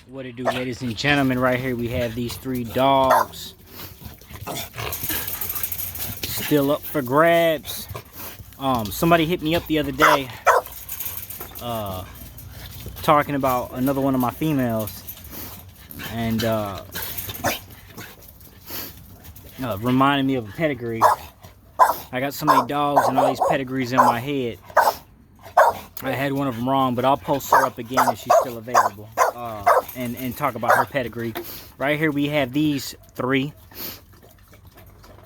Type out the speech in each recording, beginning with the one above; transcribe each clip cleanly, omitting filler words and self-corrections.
What it do, ladies and gentlemen? Right here we have these 3 dogs still up for grabs. Somebody hit me up the other day talking about another one of my females, and reminded me of a pedigree. I got so many dogs and all these pedigrees in my head. I had one of them wrong, but I'll post her up again if she's still available, and talk about her pedigree. Right here we have these 3.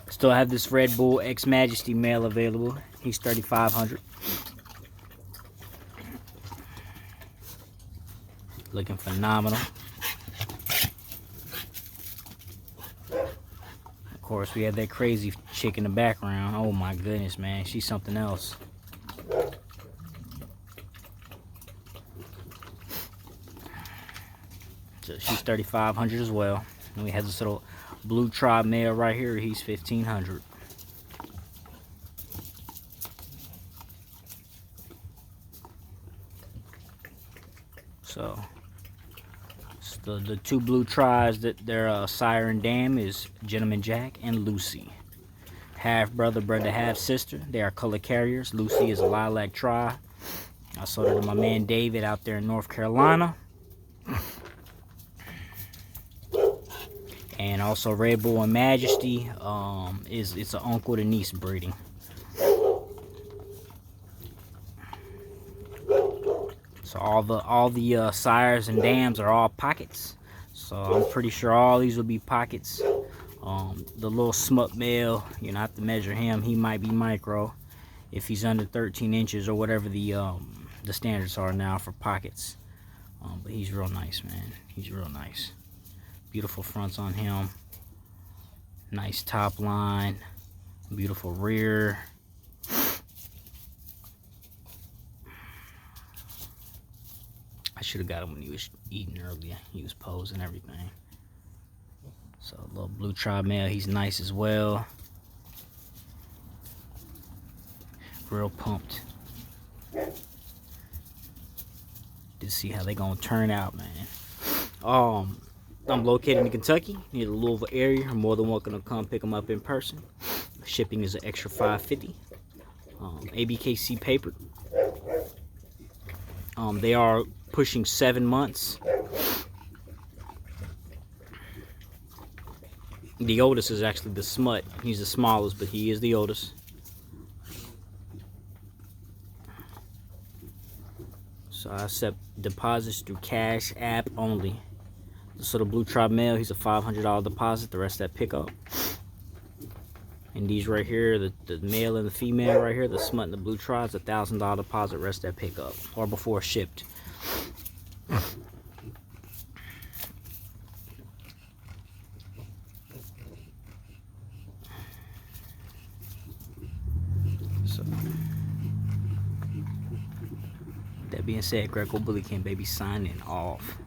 Still have this Red Bull X Majesty male available. He's 3,500. Looking phenomenal. Of course, we have that crazy chick in the background. Oh my goodness, man, she's something else. So she's 3,500 as well. And we have this little blue tribe male right here. He's 1,500. So the 2 blue tribes that their sire and dam is Gentleman Jack and Lucy. Half brother, half sister. They are color carriers. Lucy is a lilac tribe. I sold her to my man David out there in North Carolina. And also Red Bull and Majesty it's an uncle to niece breeding. So all the sires and dams are all pockets. So I'm pretty sure all these will be pockets. The little smut male, you know, have to measure him. He might be micro if he's under 13 inches or whatever the standards are now for pockets. But he's real nice, man. He's real nice. Beautiful fronts on him. Nice top line. Beautiful rear. I should have got him when he was eating earlier. He was posing and everything. So a little blue tribe male. He's nice as well. Real pumped to see how they gonna turn out, man. I'm located in Kentucky, near the Louisville area. You're more than welcome to come pick them up in person. Shipping is an extra $5.50. ABKC paper. They are pushing 7 months. The oldest is actually the smut. He's the smallest, but he is the oldest. So I accept deposits through Cash App only. So the blue tribe male, he's a $500 deposit. The rest of that pickup. And these right here, the male and the female right here, the smut and the blue tribes, $1,000 deposit. Rest of that pickup or before shipped. So that being said, Greco Bully King baby signing off.